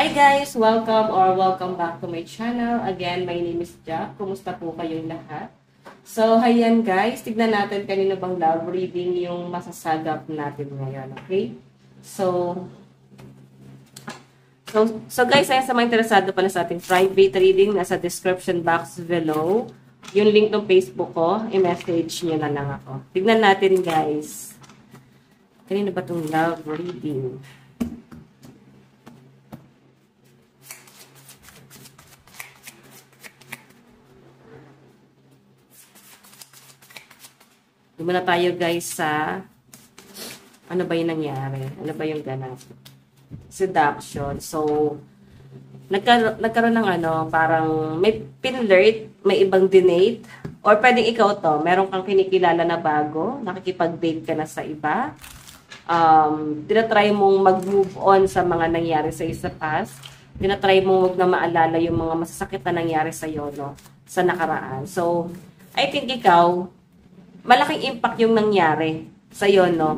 Hi guys! Welcome back to my channel. Again, my name is Jack. Kumusta po kayong lahat? So, ayan guys, tignan natin kanino bang love reading yung masasagap natin ngayon, okay? So guys, ayan sa mga interesado pala sa ating private reading, nasa description box below. Yung link ng Facebook ko, i-message nyo na lang ako. Tignan natin guys. Kanino ba itong love reading? Muna tayo guys sa ano ba yung nangyari? Ano ba yung ganap? Seduction. So, nagkaroon ng parang may pinlert, may ibang dinate, or pwedeng ikaw to, meron kang kinikilala na bago, nakikipag-date ka na sa iba, tinatry mong mag-move on sa mga nangyari sa isa past, tinatry mong wag na maalala yung mga masasakit na nangyari sa iyo, no, sa nakaraan. So, I think ikaw, malaking impact yung nangyari sa iyo, no?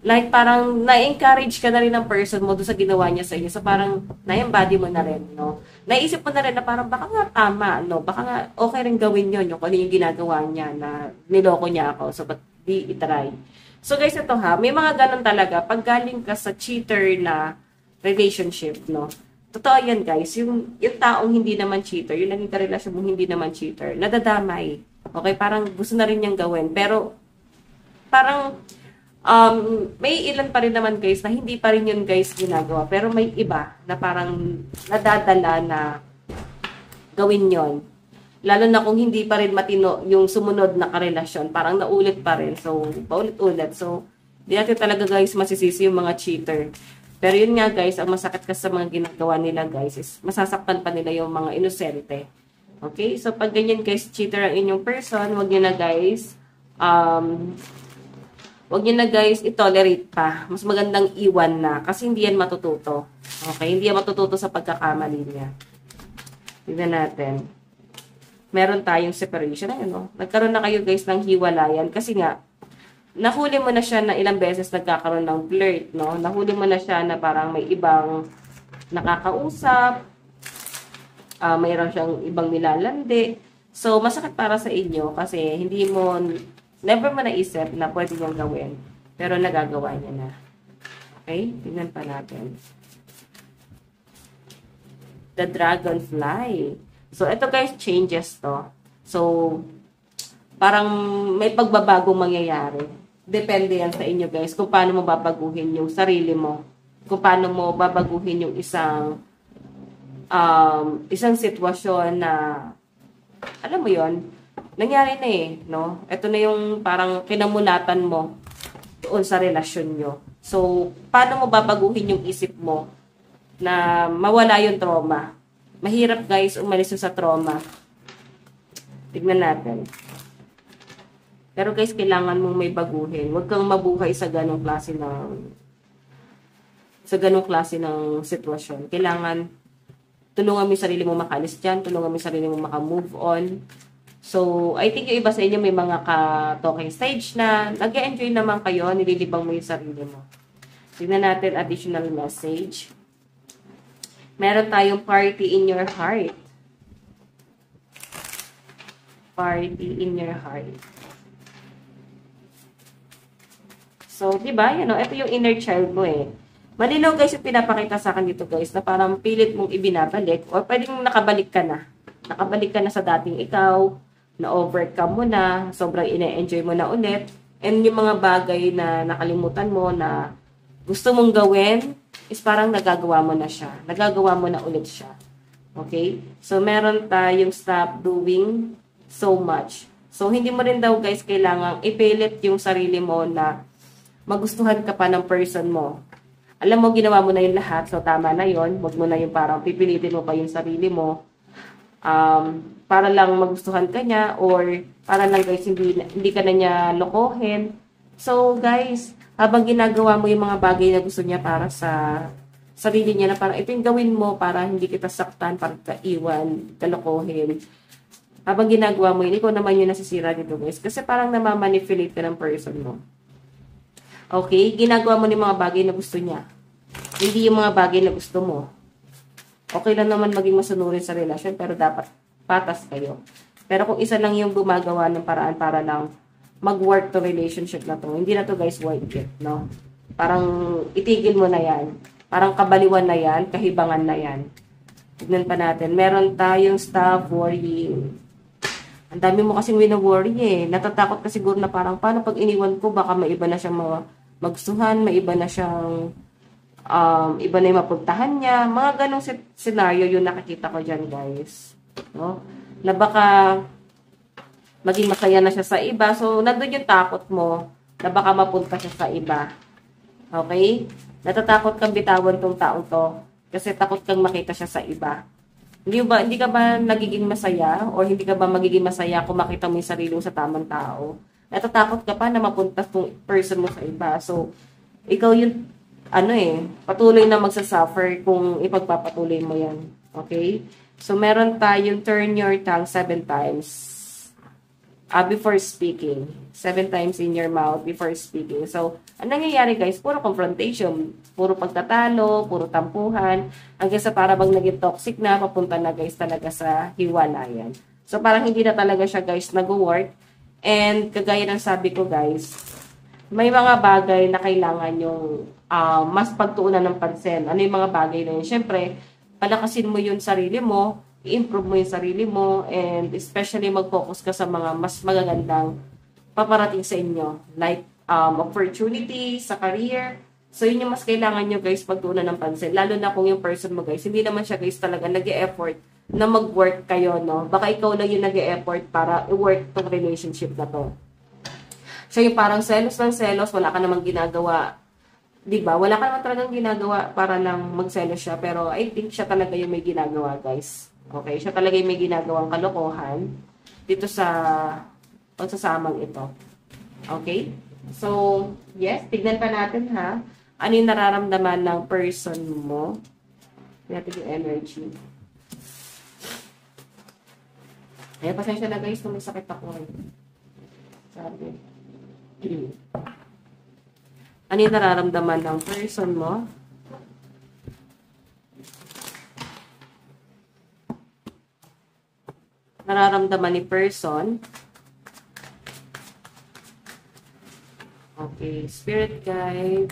Like, parang na-encourage ka na rin ng person mo doon sa ginawa niya sa inyo. So, parang na-embody mo na rin, no? Naisip mo na rin na parang baka nga tama, no? Baka nga okay rin gawin yun, yung kung ano yung ginagawa niya na niloko niya ako. So, ba't di itry? So, guys, ito ha, may mga ganun talaga. Pag galing ka sa cheater na relationship, no? Totoo yan, guys. Yung taong hindi naman cheater, yung naging karelasyon mo hindi naman cheater, nadadamay. Okay, parang gusto na rin niyang gawin. Pero, parang, may ilan pa rin naman guys na hindi pa rin yun guys ginagawa. Pero may iba na parang nadadala na gawin yon. Lalo na kung hindi pa rin matino yung sumunod na karelasyon. Parang naulit pa rin. So, paulit-ulit. So, di natin talaga guys masisisi yung mga cheater. Pero yun nga guys, ang masakit kasi sa mga ginagawa nila guys is masasaktan pa nila yung mga inosente. Okay? So, pag ganyan guys, cheater ang inyong person, wag nyo na guys, wag nyo na guys, i-tolerate pa. Mas magandang iwan na. Kasi hindi yan matututo. Okay? Hindi yan matututo sa pagkakamali niya. Tignan natin. Meron tayong separation. Ayun, no? Nagkaroon na kayo guys ng hiwalayan. Kasi nga, nahuli mo na siya na ilang beses nagkakaroon ng flirt, no? Nahuli mo na siya na parang may ibang nakakausap, mayroon siyang ibang nilalandi. So, masakit para sa inyo kasi never mo naisip na pwede niyang gawin. Pero nagagawa niya na. Okay? Tingnan pa natin. The Dragonfly. So, ito guys, changes to. So, parang may pagbabagong mangyayari. Depende yan sa inyo guys kung paano mo babaguhin yung sarili mo. Kung paano mo babaguhin yung isang sitwasyon na, alam mo yon, nangyari na no? Ito na yung parang kinamulatan mo doon sa relasyon nyo. So, paano mo babaguhin yung isip mo na mawala yung trauma? Mahirap guys, umalis sa trauma. Tignan natin. Pero guys, kailangan mong may baguhin. Huwag kang mabuhay sa ganong klase ng sitwasyon. Kailangan tulungan mo yung sarili mo makalis dyan, tulungan mo yung sarili mo makamove on. So, I think yung iba sa inyo may mga ka-talking stage na nag-enjoy naman kayo, nililibang mo yung sarili mo. Tignan natin additional message. Meron tayong party in your heart. Party in your heart. So, diba, ito yung inner child mo Malinaw guys yung pinapakita sa akin dito guys na parang pilit mong ibinabalik or pwedeng nakabalik ka na. Nakabalik ka na sa dating ikaw, na-overcome mo na, sobrang ine-enjoy mo na ulit. And yung mga bagay na nakalimutan mo na gusto mong gawin is parang nagagawa mo na siya. Nagagawa mo na ulit siya. Okay? So, meron tayong stop doing so much. So, hindi mo rin daw guys kailangang ipilit yung sarili mo na magustuhan ka pa ng person mo. Alam mo, ginawa mo na yung lahat, so tama na yon. Huwag mo na yung parang pipilitin mo pa yung sarili mo para lang magustuhan ka niya or para lang guys hindi ka na niya lokohin. So guys, habang ginagawa mo yung mga bagay na gusto niya para sa sarili niya na parang ito yung gawin mo para hindi kita saktan, para kaiwan, kalokohin. Habang ginagawa mo yun, ikaw naman yung nasisira dito guys. Kasi parang namamanipulate ka ng person mo. Okay? Ginagawa mo yung mga bagay na gusto niya. Hindi yung mga bagay na gusto mo. Okay lang naman maging masunurin sa relasyon, pero dapat patas kayo. Pero kung isa lang yung gumagawa ng paraan para lang mag-work to relationship na to, hindi na to guys worth it, no? Parang itigil mo na yan. Parang kabaliwan na yan, kahibangan na yan. Tignan pa natin. Meron tayong stop worrying. Ang dami mo kasing wino-worry eh. Natatakot ka siguro na parang, paano pag iniwan ko, baka may iba na siyang magustuhan, may iba na siyang, iba na yung mapuntahan niya. Mga ganong scenario yung nakikita ko dyan, guys. No? Na baka maging masaya na siya sa iba. So, nandun yung takot mo na baka mapunta siya sa iba. Okay? Natatakot kang bitawan tong taong to kasi takot kang makita siya sa iba. Hindi ka ba nagiging masaya o hindi ka ba magiging masaya kung makita mo yung sarili mo sa tamang tao? Natatakot ka pa na mapunta tong person mo sa iba. So, ikaw yung, patuloy na magsasuffer kung ipagpapatuloy mo yan. Okay? So, meron tayong turn your tongue 7 times before speaking. 7 times in your mouth before speaking. So, ang nangyayari guys, puro confrontation, puro pagtatalo, puro tampuhan, hanggang sa para bang naging toxic na, papunta na guys talaga sa hiwalayan. So, parang hindi na talaga siya guys nag-work. And, kagaya ng sabi ko guys, may mga bagay na kailangan yung mas pagtuunan ng pansin. Ano yung mga bagay na yun? Siyempre, palakasin mo yung sarili mo, i-improve mo yung sarili mo, and especially mag-focus ka sa mga mas magagandang paparating sa inyo. Like, opportunity sa career. So, yun yung mas kailangan nyo guys pagtuunan ng pansin. Lalo na kung yung person mo guys, hindi naman siya guys talaga nag-e-effort na mag-work kayo, no? Baka ikaw lang yung nag-e-effort para i-work tong relationship na to. Siya yung parang selos ng selos, wala ka namang ginagawa. Diba? Wala ka naman talagang ginagawa para lang magselos siya. Pero I think siya talaga yung may ginagawa, guys. Okay? Siya talaga yung may ginagawang kalokohan dito sa pagsasamang ito. Okay? So, yes, tignan pa natin ha. Ano yung nararamdaman ng person mo? Natin yung energy. Ay, pasensya na guys, kung may sakit ako. Sabi. Ano yung nararamdaman ng person mo? Nararamdaman ni person. Okay, spirit guide.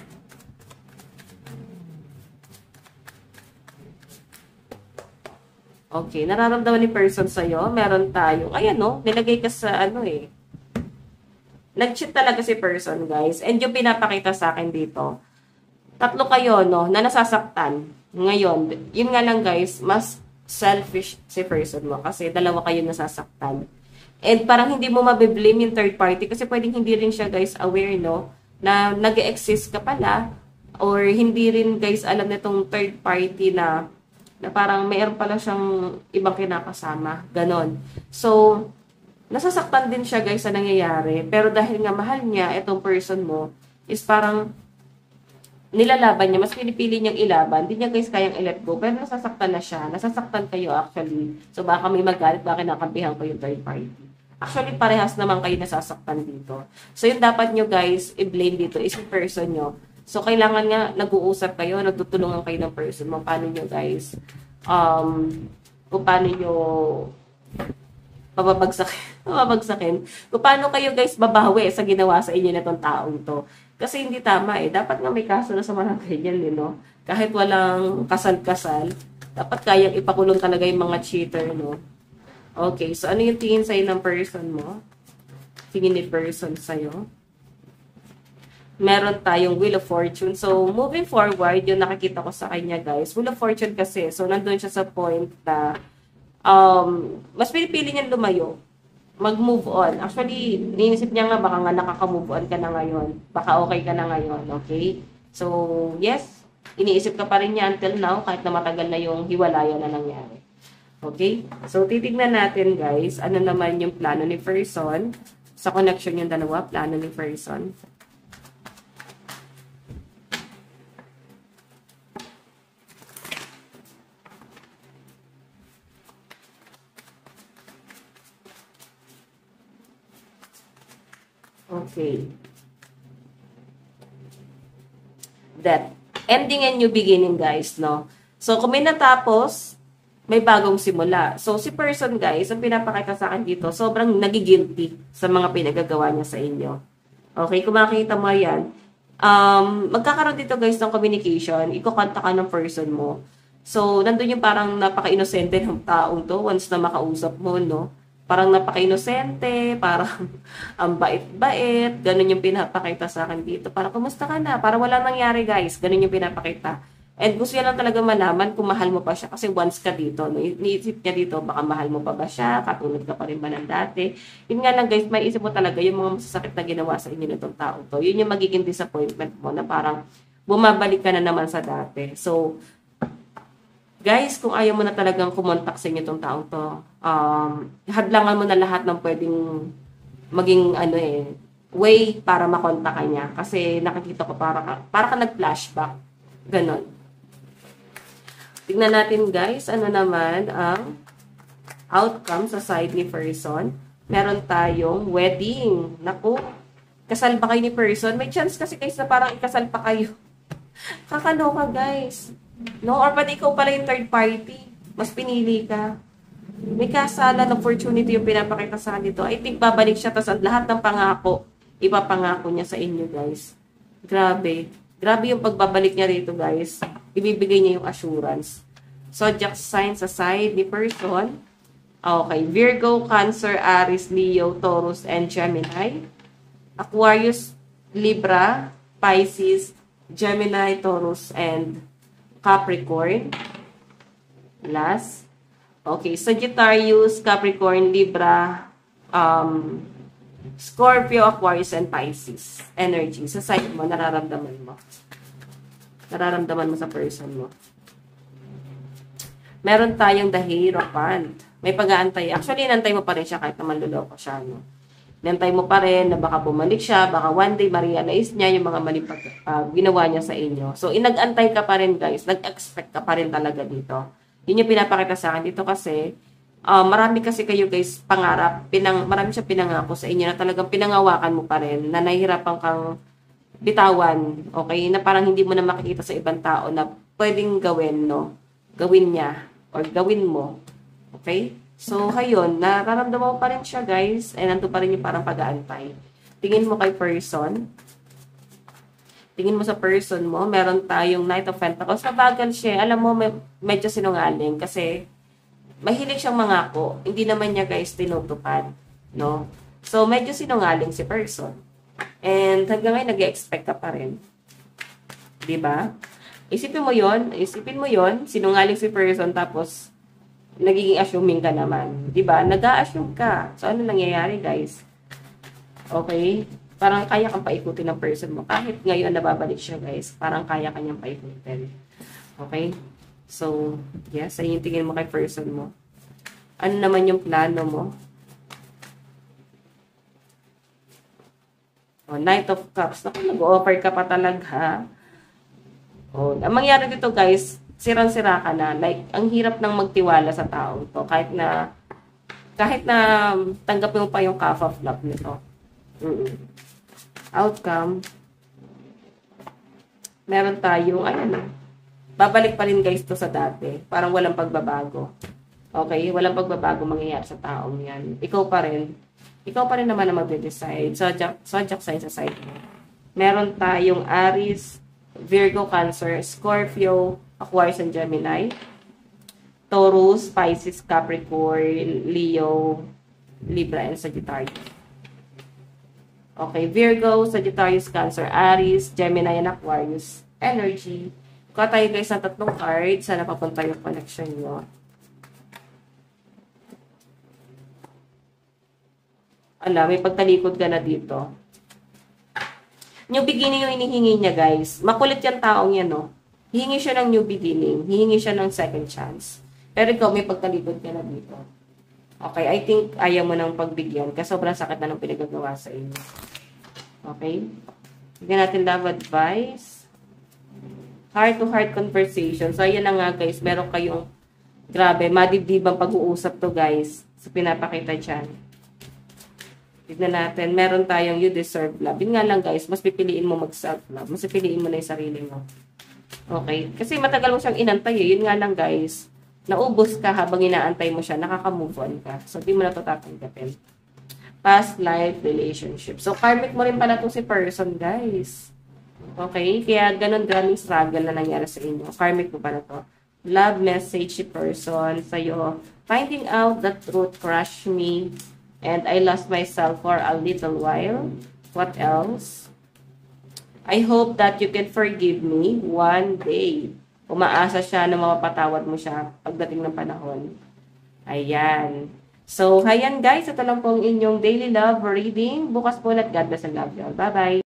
Okay, nararamdaman ni person sa'yo. Meron tayong, ayan no, nilagay ka sa nag-cheat talaga si person, guys. And yung pinapakita sa akin dito, 3 kayo, no, na nasasaktan. Ngayon, yun nga lang, guys, mas selfish si person mo kasi 2 kayo nasasaktan. And parang hindi mo mabiblame yung third party kasi pwedeng hindi rin siya, guys, aware, no, na nag-exist ka pala or hindi rin, guys, alam nitong third party na parang mayroon pala siyang ibang kinakasama. Ganon. So, nasasaktan din siya guys sa nangyayari. Pero dahil nga mahal niya, itong person mo, is parang nilalaban niya. Mas pinipili niyang ilaban. Hindi niya guys kayang i-let go. Pero nasasaktan na siya. Nasasaktan kayo actually. So baka may magalit, baka nakampihan ko yung third party. Actually, parehas naman kayo nasasaktan dito. So yung dapat nyo guys, i-blame dito is yung person nyo. So kailangan nga nag-uusap kayo, nagtutulungan kayo ng person mo. Paano nyo guys, kung paano nyo mababagsakin. Kung paano kayo guys babawi sa ginawa sa inyo na itong taong to. Kasi hindi tama eh. Dapat nga may kaso na sa mga ganyan, no? Kahit walang kasal-kasal, dapat kayang ipakulong talaga yung mga cheater, no? Okay, so ano yung tingin sa'yo ng person mo? Tingin ni person sa'yo? Meron tayong Wheel of Fortune. So, moving forward, yung nakikita ko sa kanya, guys. Wheel of Fortune kasi, so nandun siya sa point na mas pinipili niya lumayo, mag-move on. Actually, niisip niya nga, baka nga nakaka-move on ka na ngayon. Baka okay ka na ngayon, okay? So, yes, iniisip ka pa rin niya until now, kahit na matagal na yung hiwalayan na nangyari. Okay? So, titignan natin, guys, ano naman yung plano ni person. Sa connection yung dalawa, plano ni person. Okay. That ending and new beginning, guys, no? So, kung may natapos, may bagong simula. So, si person, guys, ang pinapakita sa akin dito, sobrang nagigilty sa mga pinagagawa niya sa inyo. Okay, kung makikita mo yan, magkakaroon dito, guys, ng communication. Iko-contact ka ng person mo. So, nandun yung parang napaka-inosente ng taong to once na makausap mo, no? Parang napaka-inosente, parang ang bait-bait, ganun yung pinapakita sa akin dito. Parang, kumusta ka na? Para wala nangyari, guys. Ganun yung pinapakita. And gusto niya lang talaga malaman kung mahal mo pa siya. Kasi once ka dito, no? Iniisip niya dito, baka mahal mo pa ba siya? Katulad ka pa rin ba ng dati? Yun nga lang, guys, may isip mo talaga yung mga masasakit na ginawa sa inyo nitong tao to. Yun yung magiging disappointment mo na parang bumabalik ka na naman sa dati. So, guys, kung ayaw mo na talagang kumontak sa inyo itong taong to, hadlangan mo na lahat ng pwedeng maging way para makontak ka niya. Kasi nakikita ko para ka nag-flashback. Ganon. Tignan natin, guys, ano naman ang outcome sa side ni person. Meron tayong wedding. Naku, kasal ba kayo ni person? May chance kasi, guys, na parang ikasal pa kayo. Kakaloka, guys. No? Or pati ikaw pala yung third party. Mas pinili ka. May kasalan, opportunity yung pinapakita sa akin dito. I think babalik siya, tapos lahat ng pangako, ipapangako niya sa inyo, guys. Grabe. Grabe yung pagbabalik niya rito, guys. Ibibigay niya yung assurance. Zodiac sign sa side ni person. Okay. Virgo, Cancer, Aries, Leo, Taurus, and Gemini. Aquarius, Libra, Pisces, Gemini, Taurus, and Capricorn. Last. Okay. Sagittarius, Capricorn, Libra, Scorpio, Aquarius, and Pisces. Energy. Sa side mo, nararamdaman mo. Nararamdaman mo sa person mo. Meron tayong the Hierophant. May pag-aantay. Actually, inantay mo pa rin siya kahit naman luloko siya. No? Inantay mo pa rin na baka bumalik siya, baka one day ma-realize niya yung mga mali ginawa niya sa inyo. So, inag-antay ka pa rin, guys. Nag-expect ka pa rin talaga dito. Yun yung pinapakita sa akin dito kasi marami kasi kayo, guys, pangarap. Marami siya pinangako sa inyo na talagang pinangawakan mo pa rin, na nahihirapan kang bitawan, okay? Na parang hindi mo na makikita sa ibang tao na pwedeng gawin, no? Gawin niya or gawin mo. Okay? So, ngayon, nararamdaman mo pa rin siya, guys. And nandun pa rin yung parang pag-aantay. Tingin mo kay person. Tingin mo sa person mo. Meron tayong Knight of Pentacles. Mabagal siya. Alam mo, medyo sinungaling kasi mahilig siyang mangako. Hindi naman niya, guys, tinutupad. No? So, medyo sinungaling si person. And hanggang ngayon, nag-expect ka pa rin. Diba? Isipin mo yon, sinungaling si person, tapos nagiging assuming ka naman. Diba? Nag-a-assume ka. So, ano nangyayari, guys? Okay? Parang kaya kang paikutin ng person mo. Kahit ngayon nababalik siya, guys, parang kaya kanyang paikutin. Okay? So, yes, ayun yung tingin mo kay person mo. Ano naman yung plano mo? Oh, Knight of Cups. Naku, nag-offer ka pa talaga. Oh, ang mangyari dito, guys, sirang-sira ka na. Like, ang hirap nang magtiwala sa tao to. Kahit na tanggapin mo pa yung half of love nito. Outcome. Meron tayong, babalik pa rin, guys, to sa dati. Parang walang pagbabago. Okay? Walang pagbabago mangyayari sa taong yan. Ikaw pa rin naman na mag-decide. Zodiac sign sa side mo. Meron tayong Aries, Virgo, Cancer, Scorpio, Aquarius, and Gemini. Taurus, Pisces, Capricorn, Leo, Libra, and Sagittarius. Okay, Virgo, Sagittarius, Cancer, Aries, Gemini, and Aquarius. Energy. Kuha tayo, guys, ng 3 cards. Sana papunta yung connection nyo. May pagtalikod ka na dito. New beginning yung inihingi niya, guys. Makulit yung taong yan, no? Hihingi siya ng new beginning. Hihingi siya ng second chance. Pero ikaw, may pagtalikod ka na dito. Okay, I think ayaw mo nang pagbigyan kasi sobrang sakit na ng pinagagawa sa inyo. Okay? Bigyan natin love advice. Heart-to-heart conversation. So, ayan na nga, guys. Meron kayong, grabe, madibdibang pag-uusap to, guys. So, pinapakita dyan. Tignan natin. Meron tayong you deserve love. Yun nga lang, guys. Mas pipiliin mo mag-self-love. Mas pipiliin mo na yung sarili mo. Okay? Kasi matagal mo siyang inantay eh. Yun nga lang guys, naubos ka habang inaantay mo siya, nakaka-move on ka. So, di mo na ito tatanggapin. Past life relationship. So, karmic mo rin pala itong si person, guys. Okay? Kaya ganun graming struggle na nangyari sa inyo. Karmic mo pala to. Love message si person sa'yo. Finding out the truth crushed me and I lost myself for a little while. What else? I hope that you can forgive me one day. Umaasa siya na mapapatawad mo siya pagdating ng panahon. Ayan. So, ayan guys. Ito lang po ang inyong daily love reading. Bukas po ulit. God bless and love you all. Bye-bye.